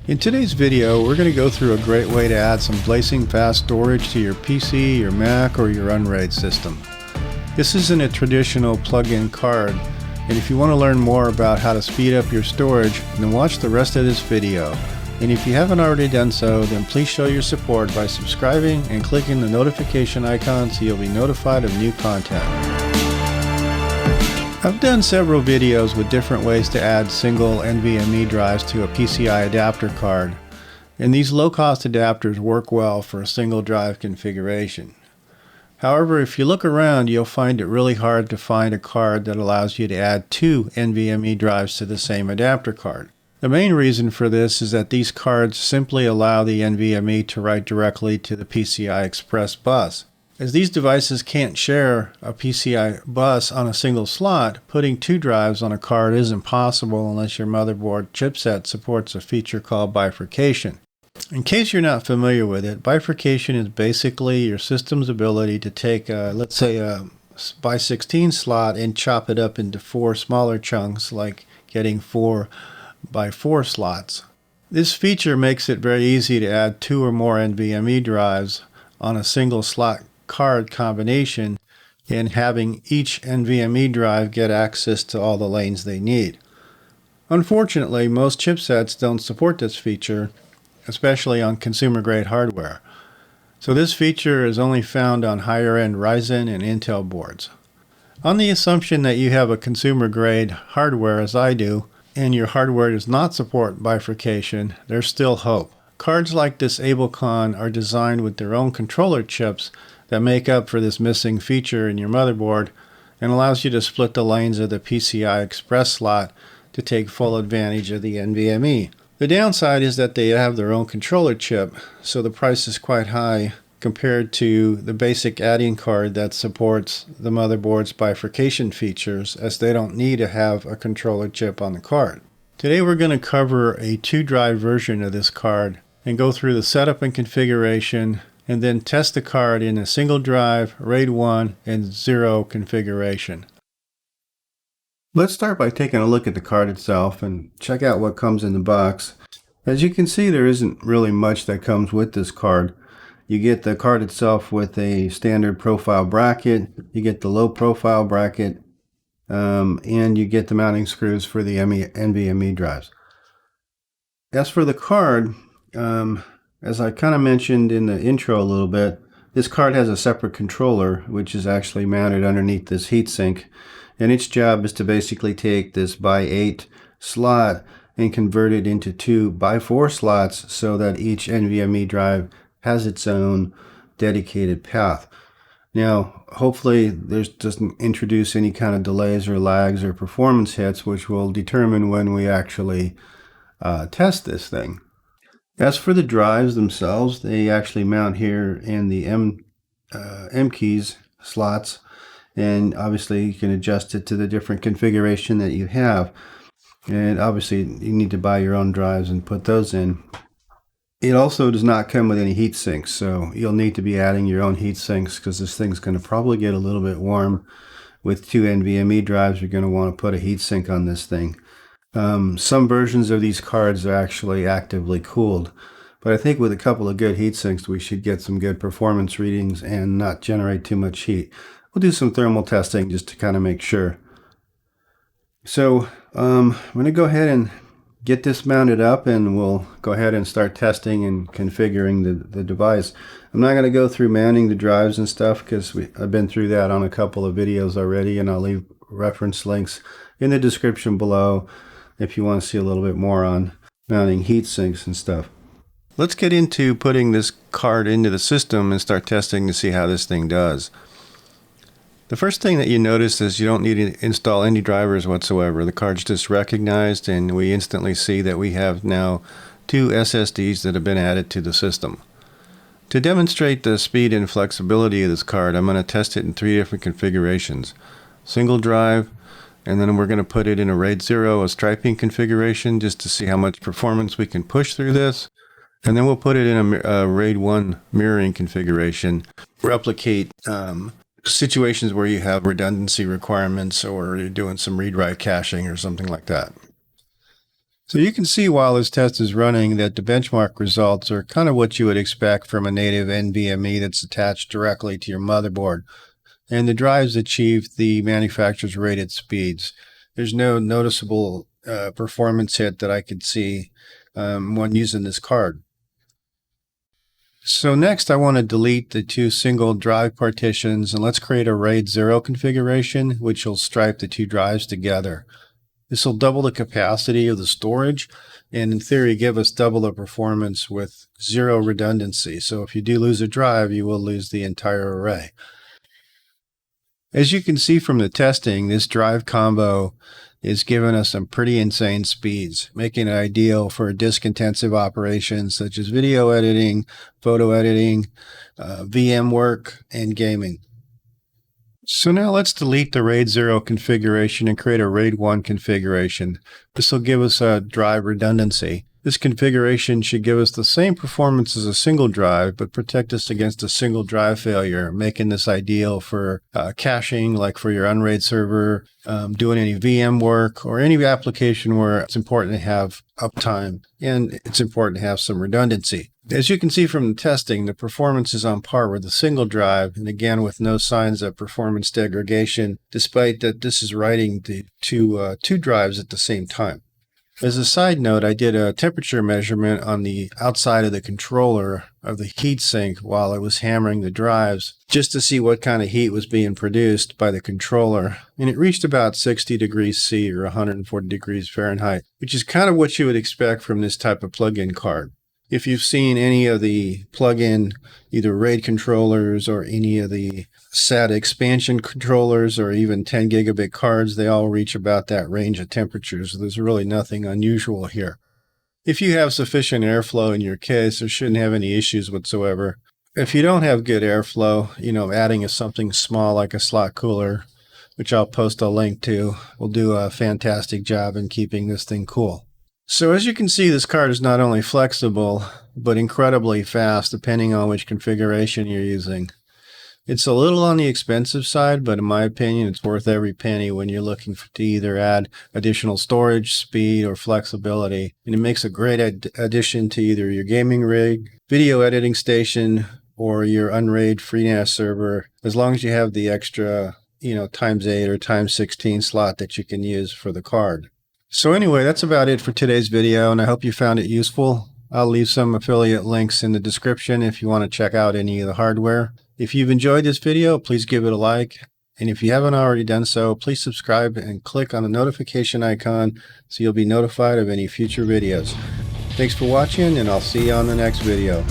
In today's video, we're going to go through a great way to add some blazing fast storage to your PC, your Mac, or your UNRAID system. This isn't a traditional plug-in card, and if you want to learn more about how to speed up your storage, then watch the rest of this video. And if you haven't already done so, then please show your support by subscribing and clicking the notification icon so you'll be notified of new content. I've done several videos with different ways to add single NVMe drives to a PCI adapter card, and these low-cost adapters work well for a single drive configuration. However, if you look around, you'll find it really hard to find a card that allows you to add two NVMe drives to the same adapter card. The main reason for this is that these cards simply allow the NVMe to write directly to the PCI Express bus. As these devices can't share a PCI bus on a single slot, putting two drives on a card isn't possible unless your motherboard chipset supports a feature called bifurcation. In case you're not familiar with it, bifurcation is basically your system's ability to take, let's say, a by 16 slot and chop it up into four smaller chunks, like getting 4 by 4 slots. This feature makes it very easy to add two or more NVMe drives on a single slot card combination and having each NVMe drive get access to all the lanes they need. Unfortunately, most chipsets don't support this feature, especially on consumer-grade hardware. So this feature is only found on higher-end Ryzen and Intel boards. On the assumption that you have a consumer-grade hardware, as I do, and your hardware does not support bifurcation, there's still hope. Cards like this Ableconn are designed with their own controller chips that make up for this missing feature in your motherboard and allows you to split the lanes of the PCI Express slot to take full advantage of the NVMe. The downside is that they have their own controller chip, so the price is quite high compared to the basic add-in card that supports the motherboard's bifurcation features, as they don't need to have a controller chip on the card. Today we're going to cover a 2-drive version of this card and go through the setup and configuration, and then test the card in a single drive, RAID 1, and 0 configuration. Let's start by taking a look at the card itself and check out what comes in the box. As you can see, there isn't really much that comes with this card. You get the card itself with a standard profile bracket, you get the low profile bracket, and you get the mounting screws for the NVMe drives. As for the card, as I kind of mentioned in the intro a little bit, this card has a separate controller which is actually mounted underneath this heatsink, and its job is to basically take this by 8 slot and convert it into 2 by 4 slots so that each NVMe drive has its own dedicated path. Now, hopefully this doesn't introduce any kind of delays or lags or performance hits, which will determine when we actually test this thing. As for the drives themselves, they actually mount here in the M keys slots, and obviously you can adjust it to the different configuration that you have. And obviously you need to buy your own drives and put those in. It also does not come with any heat sinks, so you'll need to be adding your own heat sinks because this thing's going to probably get a little bit warm. With 2 NVMe drives, you're going to want to put a heat sink on this thing. Some versions of these cards are actually actively cooled, but I think with a couple of good heat sinks we should get some good performance readings and not generate too much heat. We'll do some thermal testing just to kind of make sure. So I'm going to go ahead and get this mounted up, and we'll go ahead and start testing and configuring the device. I'm not going to go through mounting the drives and stuff because I've been through that on a couple of videos already, and I'll leave reference links in the description below if you want to see a little bit more on mounting heat sinks and stuff. Let's get into putting this card into the system and start testing to see how this thing does. The first thing that you notice is you don't need to install any drivers whatsoever. The card's just recognized, and we instantly see that we have now 2 SSDs that have been added to the system. To demonstrate the speed and flexibility of this card, I'm going to test it in 3 different configurations. Single drive, and then we're going to put it in a RAID 0, a striping configuration, just to see how much performance we can push through this. And then we'll put it in a RAID 1 mirroring configuration, replicate situations where you have redundancy requirements or you're doing some read-write caching or something like that. So you can see while this test is running that the benchmark results are kind of what you would expect from a native NVMe that's attached directly to your motherboard. And the drives achieve the manufacturer's rated speeds. There's no noticeable performance hit that I could see when using this card. So next I want to delete the two single drive partitions, and let's create a RAID 0 configuration which will stripe the two drives together. This will double the capacity of the storage and in theory give us double the performance with zero redundancy. So if you do lose a drive, you will lose the entire array. As you can see from the testing, this drive combo is giving us some pretty insane speeds, making it ideal for disk-intensive operations such as video editing, photo editing, VM work, and gaming. So now let's delete the RAID 0 configuration and create a RAID 1 configuration. This will give us a drive redundancy. This configuration should give us the same performance as a single drive, but protect us against a single drive failure, making this ideal for caching, like for your UNRAID server, doing any VM work, or any application where it's important to have uptime and it's important to have some redundancy. As you can see from the testing, the performance is on par with a single drive, and again with no signs of performance degradation, despite that this is writing the two drives at the same time. As a side note, I did a temperature measurement on the outside of the controller of the heatsink while I was hammering the drives, just to see what kind of heat was being produced by the controller, and it reached about 60 degrees C or 140 degrees Fahrenheit, which is kind of what you would expect from this type of plug-in card. If you've seen any of the plug-in either RAID controllers or any of the SATA expansion controllers or even 10 gigabit cards, they all reach about that range of temperatures. So there's really nothing unusual here. If you have sufficient airflow in your case, there shouldn't have any issues whatsoever. If you don't have good airflow, adding something small like a slot cooler, which I'll post a link to, will do a fantastic job in keeping this thing cool. So as you can see, this card is not only flexible, but incredibly fast depending on which configuration you're using. It's a little on the expensive side, but in my opinion, it's worth every penny when you're looking to either add additional storage, speed, or flexibility. And it makes a great addition to either your gaming rig, video editing station, or your UNRAID FreeNAS server, as long as you have the extra, ×8 or ×16 slot that you can use for the card. So anyway, that's about it for today's video, and I hope you found it useful. I'll leave some affiliate links in the description if you want to check out any of the hardware. If you've enjoyed this video, please give it a like. And if you haven't already done so, please subscribe and click on the notification icon so you'll be notified of any future videos. Thanks for watching, and I'll see you on the next video.